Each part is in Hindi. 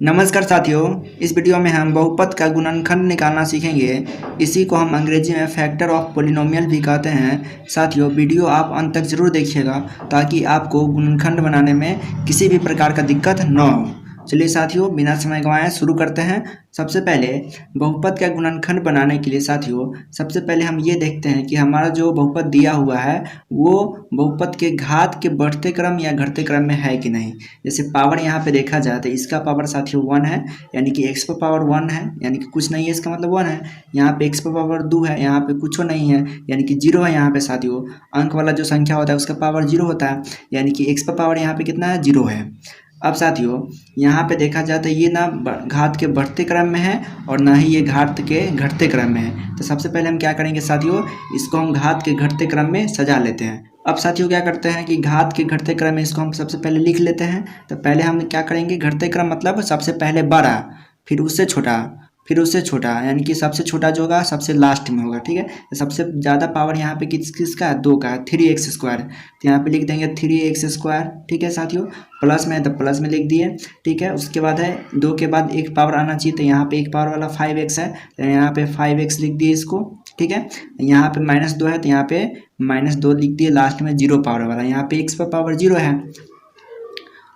नमस्कार साथियों, इस वीडियो में हम बहुपद का गुणनखंड निकालना सीखेंगे। इसी को हम अंग्रेजी में फैक्टर ऑफ पॉलिनोमियल भी कहते हैं। साथियों, वीडियो आप अंत तक जरूर देखिएगा ताकि आपको गुणनखंड बनाने में किसी भी प्रकार का दिक्कत न हो। चलिए साथियों, बिना समय गंवाए शुरू करते हैं। सबसे पहले बहुपद का गुणनखंड बनाने के लिए साथियों, सबसे पहले हम ये देखते हैं कि हमारा जो बहुपद दिया हुआ है वो बहुपद के घात के बढ़ते क्रम या घटते क्रम में है कि नहीं। जैसे पावर यहाँ पे देखा जाए तो इसका पावर साथियों 1 है, यानी कि x पर पावर 1 है, यानी कि कुछ नहीं है, इसका मतलब 1 है। यहाँ पे x पर पावर 2 है, यहाँ पे कुछ नहीं है, यानी कि 0 है। यहाँ पे साथियों अंक वाला जो संख्या होता है उसका पावर 0 होता है, यानी कि x पर पावर यहाँ पे कितना है, 0 है। अब साथियों यहाँ पे देखा जाए तो ये ना घात के बढ़ते क्रम में है और ना ही ये घात के घटते क्रम में है। तो सबसे पहले हम क्या करेंगे साथियों, इसको हम घात के घटते क्रम में सजा लेते हैं। अब साथियों क्या करते हैं कि घात के घटते क्रम में इसको हम सबसे पहले लिख लेते हैं। तो पहले हम क्या करेंगे, घटते क्रम मतलब सबसे पहले बड़ा, फिर उससे छोटा, फिर उससे छोटा, यानी कि सबसे छोटा जो होगा सबसे लास्ट में होगा। ठीक है, तो सबसे ज़्यादा पावर यहाँ पे किसका है, 2 का है, 3x²। तो यहाँ पे लिख देंगे 3x²। ठीक है साथियों, प्लस में है तो प्लस में लिख दिए। ठीक है, उसके बाद है 2 के बाद एक पावर आना चाहिए, तो यहाँ पे एक पावर वाला 5x है, तो यहाँ पे 5x लिख दिए इसको। ठीक है, यहाँ पे -2 है तो यहाँ पे -2 लिख दिए, लास्ट में 0 पावर वाला, यहाँ पे x पर पावर 0 है।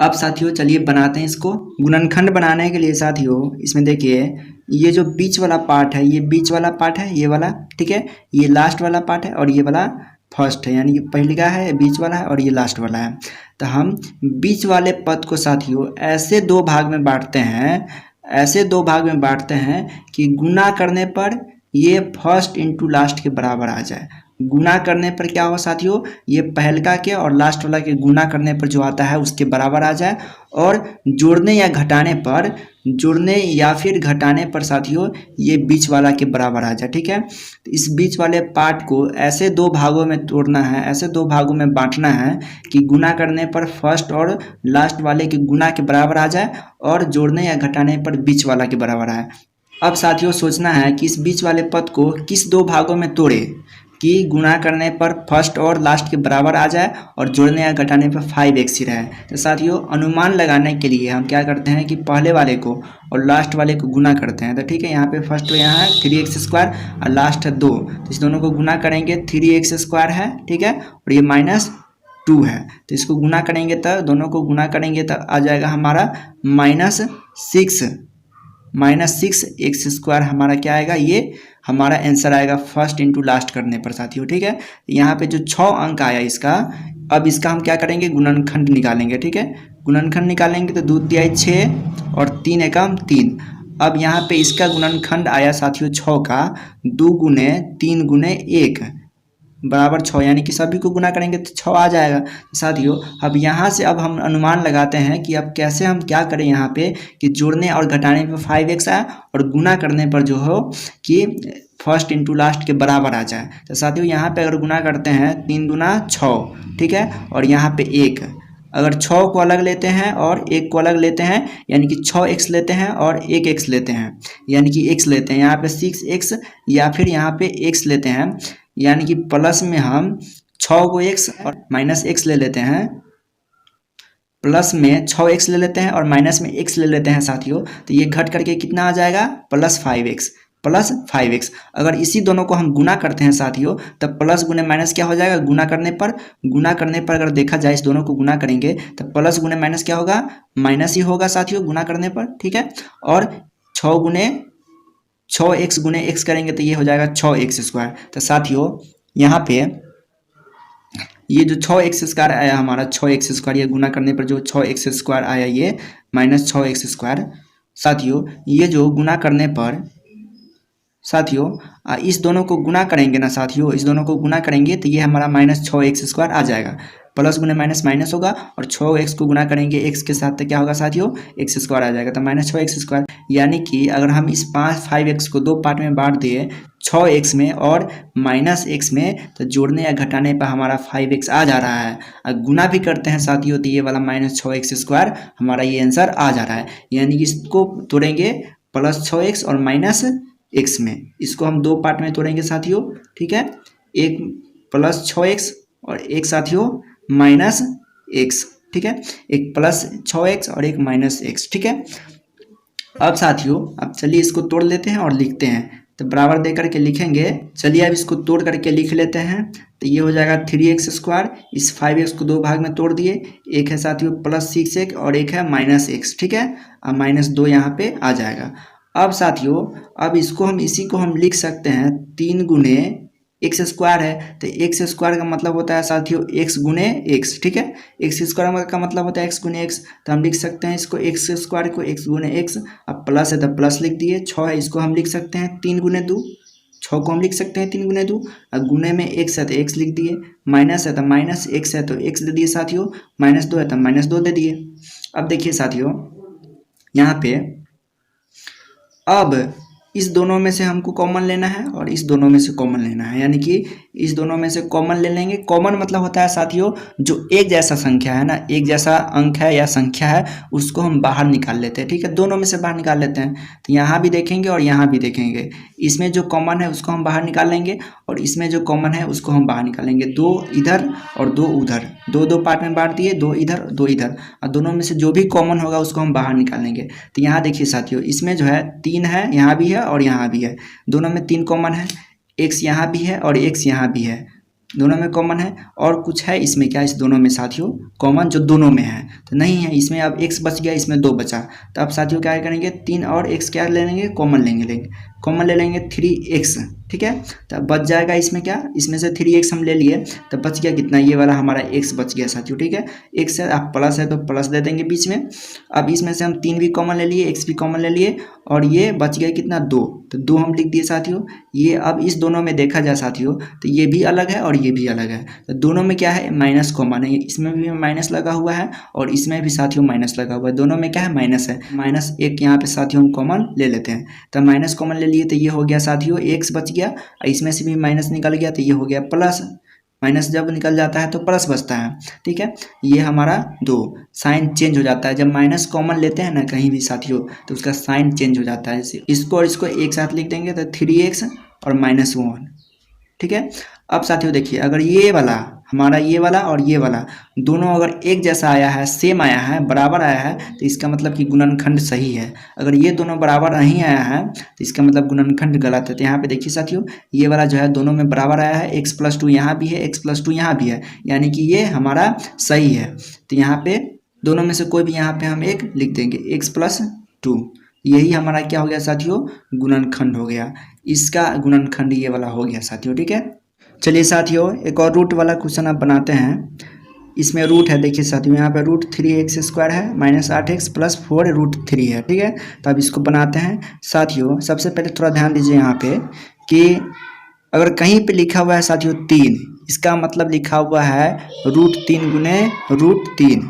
अब साथियों चलिए बनाते हैं इसको। गुणनखंड बनाने के लिए साथियों इसमें देखिए, ये जो बीच वाला पार्ट है, ये बीच वाला पार्ट है, ये वाला। ठीक है, ये लास्ट वाला पार्ट है और ये वाला फर्स्ट है, यानी कि पहले का है, बीच वाला है और ये लास्ट वाला है। तो हम बीच वाले पद को साथियों ऐसे दो भाग में बांटते हैं, ऐसे दो भाग में बांटते हैं कि गुना करने पर ये फर्स्ट इंटू लास्ट के बराबर आ जाए। गुना करने पर क्या हो साथियों, ये पहलका के और लास्ट वाला के गुना करने पर जो आता है उसके बराबर आ जाए। और जोड़ने या घटाने पर, जोड़ने या फिर घटाने पर साथियों ये बीच वाला के बराबर आ जाए। ठीक है, तो इस बीच वाले पार्ट को ऐसे दो भागों में तोड़ना है, ऐसे दो भागों में बांटना है कि गुना करने पर फर्स्ट और लास्ट वाले के गुना के बराबर आ जाए और जोड़ने या घटाने पर बीच वाला के बराबर आए। अब साथियों सोचना है कि इस बीच वाले पद को किस दो भागों में तोड़े कि गुना करने पर फर्स्ट और लास्ट के बराबर आ जाए और जोड़ने या घटाने पर 5x ही रहे। तो साथियों अनुमान लगाने के लिए हम क्या करते हैं कि पहले वाले को और लास्ट वाले को गुना करते हैं। तो ठीक है, यहाँ पे फर्स्ट यहाँ है 3x² और लास्ट है 2, तो इस दोनों को गुना करेंगे, 3x² है। ठीक है, और ये -2 है, तो इसको गुना करेंगे तो दोनों को गुना करेंगे तो आ जाएगा हमारा -6x² हमारा क्या आएगा, ये हमारा आंसर आएगा फर्स्ट इंटू लास्ट करने पर साथियों। ठीक है, यहाँ पे जो 6 अंक आया इसका, अब इसका हम क्या करेंगे, गुणनखंड निकालेंगे। ठीक है, गुणनखंड निकालेंगे तो 2 तिहाई 6 और 3 एकम 3। अब यहाँ पे इसका गुणनखंड आया साथियों 6 का, 2 गुने 3 गुने 1 बराबर 6, यानी कि सभी को गुना करेंगे तो 6 आ जाएगा। साथियों अब यहाँ से अब हम अनुमान लगाते हैं कि अब कैसे हम क्या करें यहाँ पे कि जोड़ने और घटाने पर 5x आए और गुना करने पर जो हो कि फर्स्ट इंटू लास्ट के बराबर आ जाए। तो साथियों यहाँ पे अगर गुना करते हैं 3 दूना 6, ठीक है, और यहाँ पे 1, अगर 6 को अलग लेते हैं और 1 को अलग लेते हैं, यानी कि 6x लेते हैं और 1x लेते हैं, यानी कि x लेते हैं, यहाँ पे 6x या फिर यहाँ पे x लेते हैं, यानी कि प्लस में हम 6 को x और -x ले लेते हैं, प्लस में 6x ले लेते हैं और माइनस में x ले लेते हैं साथियों। तो ये घट करके कितना आ जाएगा, +5x। अगर इसी दोनों को हम गुना करते हैं साथियों तब प्लस गुने माइनस क्या हो जाएगा, गुना करने पर अगर देखा जाए इस दोनों को गुना करेंगे तो प्लस गुने माइनस क्या होगा, माइनस ही होगा साथियों गुना करने पर। ठीक है, और 6x गुने x करेंगे तो ये हो जाएगा 6x²। तो साथियों यहाँ पे ये जो 6x² आया हमारा, 6x², ये गुना करने पर जो 6x² आया ये -6x²। साथियों ये जो गुना करने पर साथियों इस दोनों को गुना करेंगे ना साथियों, इस दोनों को गुना करेंगे तो ये हमारा -6x² आ जाएगा। प्लस गुने माइनस माइनस होगा और 6x को गुना करेंगे x के साथ तो क्या होगा साथियों, x² आ जाएगा, तो -6x²। यानी कि अगर हम इस 5x को दो पार्ट में बांट दिए, 6x में और -x में, तो जोड़ने या घटाने पर हमारा 5x आ जा रहा है। अगर गुना भी करते हैं साथियों तो ये वाला -6x² हमारा ये आंसर आ जा रहा है। यानी कि इसको तोड़ेंगे +6x और -x में, इसको हम दो पार्ट में तोड़ेंगे साथियों। ठीक है, एक +6x और एक साथियों -x। ठीक है, एक +6x और एक -x। ठीक है, अब साथियों अब चलिए इसको तोड़ लेते हैं और लिखते हैं। तो बराबर दे करके लिखेंगे। चलिए अब इसको तोड़ करके लिख लेते हैं। तो ये हो जाएगा 3x²। इस 5x को दो भाग में तोड़ दिए। एक है साथियों +6x और एक है -x, ठीक है। अब -2 यहाँ पे आ जाएगा। अब साथियों अब इसको हम इसी को हम लिख सकते हैं 3 गुने x² है। तो x² का मतलब होता है साथियों x गुने x, ठीक है। x² का मतलब होता है x गुने x। तो हम लिख सकते हैं इसको x² को x गुने x। अब प्लस है तो प्लस लिख दिए। 6 है इसको हम लिख सकते हैं 3 गुने 2। 6 को हम लिख सकते हैं 3 गुने 2। अब गुने में x है तो x लिख दिए। माइनस है तो -x है तो x दे दिए साथियों। -2 है तो -2 दे दिए। अब देखिए साथियों यहाँ पे अब इस दोनों में से हमको कॉमन लेना है और इस दोनों में से कॉमन लेना है, यानी कि इस दोनों में से कॉमन ले लेंगे। कॉमन मतलब होता है साथियों जो एक जैसा संख्या है ना, एक जैसा अंक है या संख्या है, उसको हम बाहर निकाल लेते हैं, ठीक है। दोनों में से बाहर निकाल लेते हैं। तो यहाँ भी देखेंगे और यहाँ भी देखेंगे। इसमें जो कॉमन है उसको हम बाहर निकाल लेंगे और इसमें जो कॉमन है उसको हम बाहर निकालेंगे। 2 इधर और 2 उधर, 2 पार्ट में बांट दिए, 2 इधर 2 इधर। और दोनों में से जो भी कॉमन होगा उसको हम बाहर निकालेंगे। तो यहाँ देखिए साथियों इसमें जो है 3 है, यहाँ भी है और यहाँ भी है। दोनों में 3 कॉमन है। x यहाँ भी है और x यहाँ भी है, दोनों में कॉमन है। और कुछ है इसमें क्या, इस दोनों में साथियों कॉमन जो दोनों में है तो नहीं है। इसमें अब x बच गया, इसमें 2 बचा। तो अब साथियों क्या करेंगे 3 और x क्या ले लेंगे, कॉमन लेंगे। कॉमन ले लेंगे 3x, ठीक है। तो बच जाएगा इसमें क्या, इसमें से 3x हम ले लिए तो बच गया कितना, ये वाला हमारा x बच गया साथियों, ठीक है। x है आप प्लस है तो प्लस दे देंगे बीच में। अब इसमें से हम 3 भी कॉमन ले लिए, x भी कॉमन ले लिए और ये बच गया कितना 2। तो 2 हम लिख दिए साथियों। ये अब इस दोनों में देखा जाए साथियों तो ये भी अलग है और ये भी अलग है। तो दोनों में क्या है माइनस कॉमन है, इसमें भी माइनस लगा हुआ है और इसमें भी साथियों माइनस लगा हुआ है। दोनों में क्या है माइनस है। -1 यहाँ पे साथियों हम कॉमन ले लेते हैं। तो माइनस कॉमन ले लिए तो ये हो गया साथियों x बच गया। इसमें से भी माइनस निकल गया तो ये हो गया प्लस। माइनस जब निकल जाता है तो प्लस बचता है, ठीक है। ये हमारा 2 साइन चेंज हो जाता है जब माइनस कॉमन लेते हैं ना कहीं भी साथियों तो उसका साइन चेंज हो जाता है। इसको और इसको एक साथ लिख देंगे तो 3x और -1, ठीक है। अब साथियों देखिए अगर ये वाला हमारा ये वाला और ये वाला दोनों अगर एक जैसा आया है, सेम आया है, बराबर आया है तो इसका मतलब कि गुणनखंड सही है। अगर ये दोनों बराबर नहीं आया है तो इसका मतलब गुणनखंड गलत है। तो यहाँ पे देखिए साथियों ये वाला जो है दोनों में बराबर आया है, x+2 यहाँ भी है, x+2 यहाँ भी है, यानी कि ये हमारा सही है। तो यहाँ पे दोनों में से कोई भी यहाँ पे हम एक लिख देंगे x+2। यही हमारा क्या हो गया साथियों, गुणनखंड हो गया। इसका गुणनखंड ये वाला हो गया साथियों, ठीक है। चलिए साथियों एक और रूट वाला क्वेश्चन आप बनाते हैं। इसमें रूट है, देखिए साथियों यहाँ पे √3x² है -8x + 4√3 है, ठीक है। तो अब इसको बनाते हैं साथियों। सबसे पहले थोड़ा ध्यान दीजिए यहाँ पे कि अगर कहीं पे लिखा हुआ है साथियों 3, इसका मतलब लिखा हुआ है √3 गुने √3।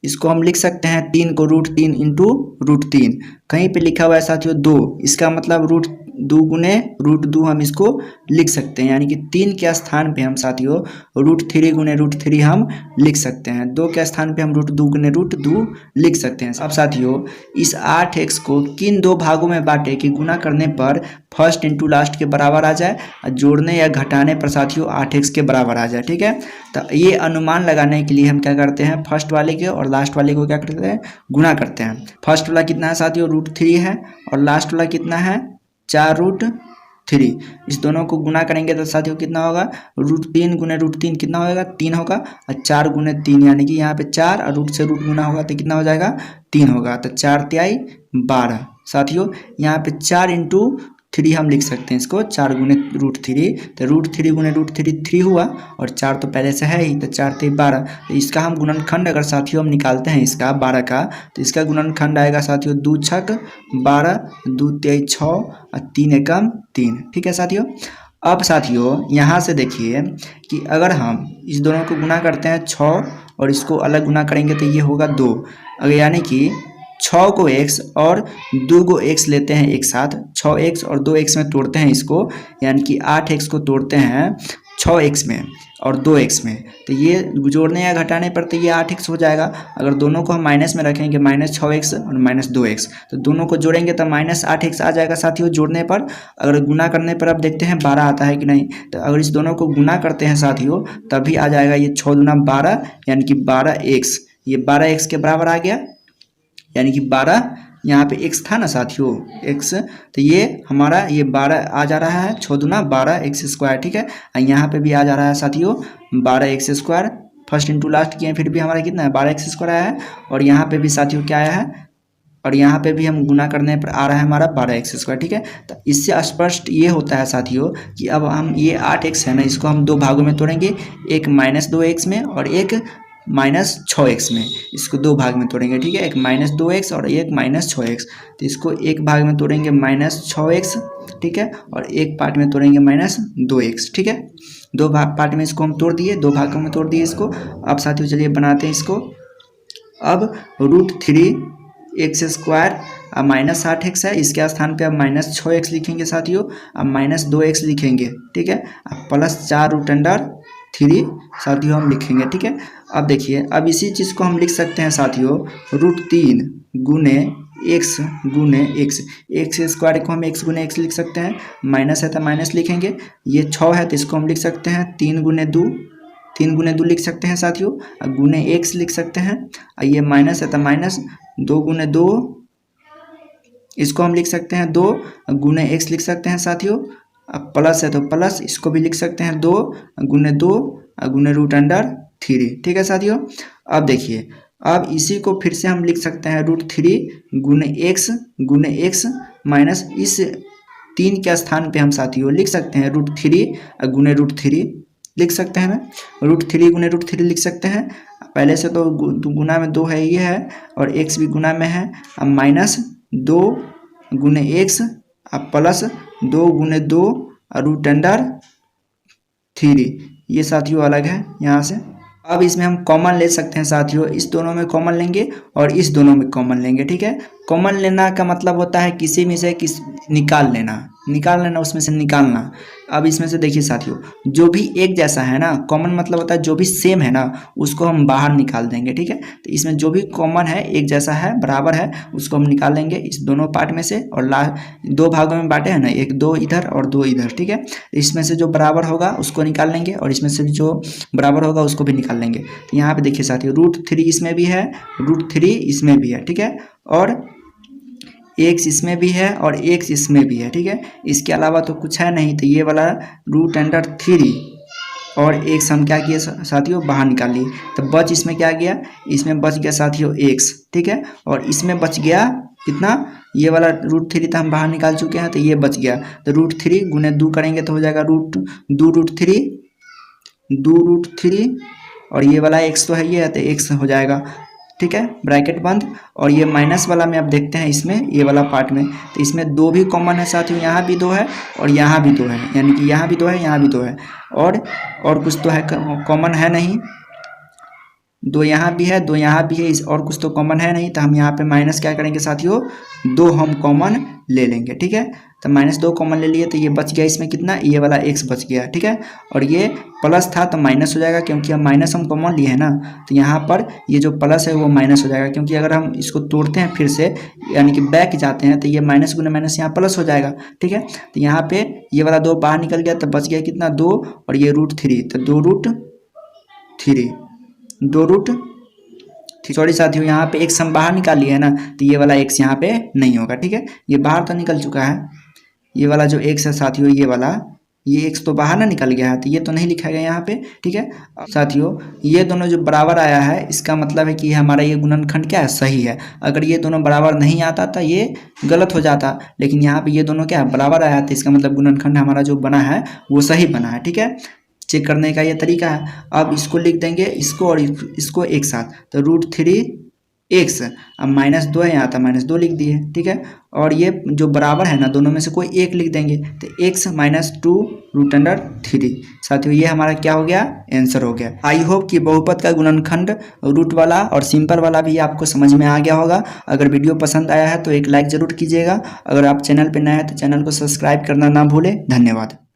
इसको हम लिख सकते हैं 3 को √3 × √3। कहीं पे लिखा हुआ है साथियों 2, इसका मतलब √2 गुने √2 हम इसको लिख सकते हैं, यानी कि 3 के स्थान पे हम साथियों √3 गुने √3 हम लिख सकते हैं। 2 के स्थान पे हम √2 गुने √2 लिख सकते हैं। अब साथियों इस 8x को किन 2 भागों में बांटे कि गुना करने पर फर्स्ट इंटू लास्ट के बराबर आ जाए और जोड़ने या घटाने पर साथियों 8x के बराबर आ जाए, ठीक है। तो ये अनुमान लगाने के लिए हम क्या करते हैं, फर्स्ट वाले के और लास्ट वाले को क्या करते हैं, गुना करते हैं। फर्स्ट वाला कितना है साथियों √3 है और लास्ट वाला कितना है 4√3। इस दोनों को गुना करेंगे तो साथियों कितना होगा, √3 गुने √3 कितना होगा 3 होगा और 4 गुने 3 यानी कि यहाँ पे 4 और रूट से रूट गुना होगा तो कितना हो जाएगा 3 होगा। तो 4 × 12 साथियों यहाँ पे 4 × 3 हम लिख सकते हैं इसको, 4 गुने √3। तो √3 गुने √3 3 हुआ और 4 तो पहले से है ही, तो 4 × 12। तो इसका हम गुणनखंड अगर साथियों हम निकालते हैं इसका 12 का, तो इसका गुणनखंड आएगा साथियों 2 × 6 = 12, 2 × 6 और 3 × 3, ठीक है साथियों। अब साथियों यहाँ से देखिए कि अगर हम इस दोनों को गुना करते हैं 6 और इसको अलग गुना करेंगे तो ये होगा 2, अगर यानी कि 6 को x और 2 को x लेते हैं एक साथ, 6x और 2x में तोड़ते हैं इसको, यानी कि 8x को तोड़ते हैं 6x में और 2x में, तो ये जोड़ने या घटाने पर तो ये 8x हो जाएगा। अगर दोनों को हम माइनस में रखेंगे -6x और -2x, तो दोनों को जोड़ेंगे तो -8x आ जाएगा साथियों जोड़ने पर। अगर गुना करने पर अब देखते हैं 12 आता है कि नहीं, तो अगर इस दोनों को गुना करते हैं साथियों तभी आ जाएगा ये 6 × 12 यानी कि 12x। ये 12x के बराबर आ गया, यानी कि 12 यहाँ पे x था ना साथियों, x, तो ये हमारा ये 12 आ जा रहा है, 6 दूना 12 एक्स स्क्वायर, ठीक है। यहाँ पे भी आ जा रहा है साथियों 12 x square, first into last किए फिर भी हमारा कितना है 12 एक्स स्क्वायर आया है। और यहाँ पे भी साथियों क्या आया है, और यहाँ पे भी हम गुना करने पर आ रहा है हमारा 12 एक्स स्क्वायर, ठीक है। तो इससे स्पष्ट ये होता है साथियों कि अब हम ये 8x है ना, इसको हम दो भागों में तोड़ेंगे, एक -2x में और एक -6x में। इसको दो भाग में तोड़ेंगे, ठीक है, एक -2x और एक -6x। तो इसको एक भाग में तोड़ेंगे -6x, ठीक है, और एक पार्ट में तोड़ेंगे -2x, ठीक है। दो भाग पार्ट में इसको हम तोड़ दिए, दो भागों में तोड़ दिए इसको। अब साथियों चलिए बनाते हैं इसको। अब √3x स्क्वायर अब -8x है, इसके स्थान पे अब -6x लिखेंगे साथियों, अब -2x लिखेंगे, ठीक है, अब +4√3 साथियों हम लिखेंगे, ठीक है। अब देखिए, अब इसी चीज़ को हम लिख सकते हैं साथियों √3 गुने x x स्क्वायर को हम x गुने x लिख सकते हैं, माइनस है तो माइनस लिखेंगे। ये 6 है तो इसको हम लिख सकते हैं 3 गुने 2 लिख सकते हैं साथियों, गुने x लिख सकते हैं। ये माइनस है तो माइनस, 2 गुने 2 इसको हम लिख सकते हैं 2 गुने x लिख सकते हैं साथियों। अब प्लस है तो प्लस, इसको भी लिख सकते हैं 2 गुने √3, ठीक है साथियों। अब देखिए, अब इसी को फिर से हम लिख सकते हैं √3 गुने x माइनस इस 3 के स्थान पे हम साथियों लिख सकते हैं √3 गुने √3 लिख सकते हैं ना, √3 गुने √3 लिख सकते हैं। पहले से तो गुना में 2 है, ये है, और x भी गुना में है। अब -2 गुने x अब प्लस 2 गुने 2 √3, ये साथियों अलग है यहाँ से। अब इसमें हम कॉमन ले सकते हैं साथियों, इस दोनों में कॉमन लेंगे और इस दोनों में कॉमन लेंगे, ठीक है। कॉमन लेना का मतलब होता है किसी में से निकाल लेना, उसमें से निकालना। अब इसमें से देखिए साथियों, जो भी एक जैसा है ना, कॉमन मतलब होता है जो भी सेम है ना, उसको हम बाहर निकाल देंगे, ठीक है। तो इसमें जो भी कॉमन है, एक जैसा है, बराबर है, उसको हम निकाल लेंगे इस दोनों पार्ट में से। और दो भागों में बांटे हैं ना, एक 2 इधर और 2 इधर, ठीक है। इसमें से जो बराबर होगा उसको निकाल लेंगे और इसमें से जो बराबर होगा उसको भी निकाल लेंगे। तो यहाँ पे देखिए साथियों, √3 इसमें भी है, √3 इसमें भी है, ठीक है, और x इसमें भी है और x इसमें भी है, ठीक है। इसके अलावा तो कुछ है नहीं, तो ये वाला √3 और x हम क्या किए साथियों, बाहर निकाल लिए। तो बच इसमें क्या गया, इसमें बच गया साथियों x, ठीक है, और इसमें बच गया कितना, ये वाला √3 तो हम बाहर निकाल चुके हैं, तो ये बच गया। तो √3 गुने 2 करेंगे तो हो जाएगा √3 और ये वाला x तो है, ये है, तो x हो जाएगा, ठीक है, ब्रैकेट बंद। और ये माइनस वाला में आप देखते हैं इसमें, ये वाला पार्ट में, तो इसमें 2 भी कॉमन है साथियों, यहाँ भी 2 है और यहाँ भी 2 है, यानी कि यहाँ भी 2 है, यहाँ भी 2 है, और कुछ तो है कॉमन है नहीं, 2 यहाँ भी है, 2 यहाँ भी है, और कुछ तो कॉमन है नहीं। तो हम यहाँ पे माइनस क्या करेंगे साथियों, 2 हम कॉमन ले लेंगे, ठीक है। तो -2 कॉमन ले लिए, तो ये बच गया इसमें कितना, ये वाला x बच गया, ठीक है। और ये प्लस था तो माइनस हो जाएगा, क्योंकि हम माइनस हम कॉमन लिए हैं ना, तो यहाँ पर ये जो प्लस है वो माइनस हो जाएगा, क्योंकि अगर हम इसको तोड़ते हैं फिर से, यानी कि बैक जाते हैं, तो ये माइनस गुने माइनस यहाँ प्लस हो जाएगा, ठीक है। तो यहाँ पे ये वाला 2 बाहर निकल गया, तो बच गया कितना 2 और ये √3, तो 2√3 सॉरी साथियों, यहाँ पे x हम बाहर निकाल लिए है ना, तो ये वाला x यहाँ पे नहीं होगा, ठीक है, ये बाहर तो निकल चुका है। ये वाला जो x है साथियों, ये x तो बाहर ना निकल गया है, तो ये तो नहीं लिखा गया यहाँ पे, ठीक है। साथियों, ये दोनों जो बराबर आया है, इसका मतलब है कि हमारा ये गुणनखंड क्या है, सही है। अगर ये दोनों बराबर नहीं आता था ये गलत हो जाता, लेकिन यहाँ पे ये दोनों क्या है, बराबर आया, तो इसका मतलब गुणनखंड हमारा जो बना है वो सही बना है, ठीक है। चेक करने का ये तरीका है। अब इसको लिख देंगे, इसको और इसको एक साथ, तो √3x, अब -2 है यहाँ, तो -2 लिख दिए, ठीक है। और ये जो बराबर है ना, दोनों में से कोई एक लिख देंगे, तो x -2√3 साथियों, ये हमारा क्या हो गया, आंसर हो गया। आई होप कि बहुपद का गुणनखंड रूट वाला और सिंपल वाला भी आपको समझ में आ गया होगा। अगर वीडियो पसंद आया है तो एक लाइक ज़रूर कीजिएगा। अगर आप चैनल पर नए हैं तो चैनल को सब्सक्राइब करना ना भूलें। धन्यवाद।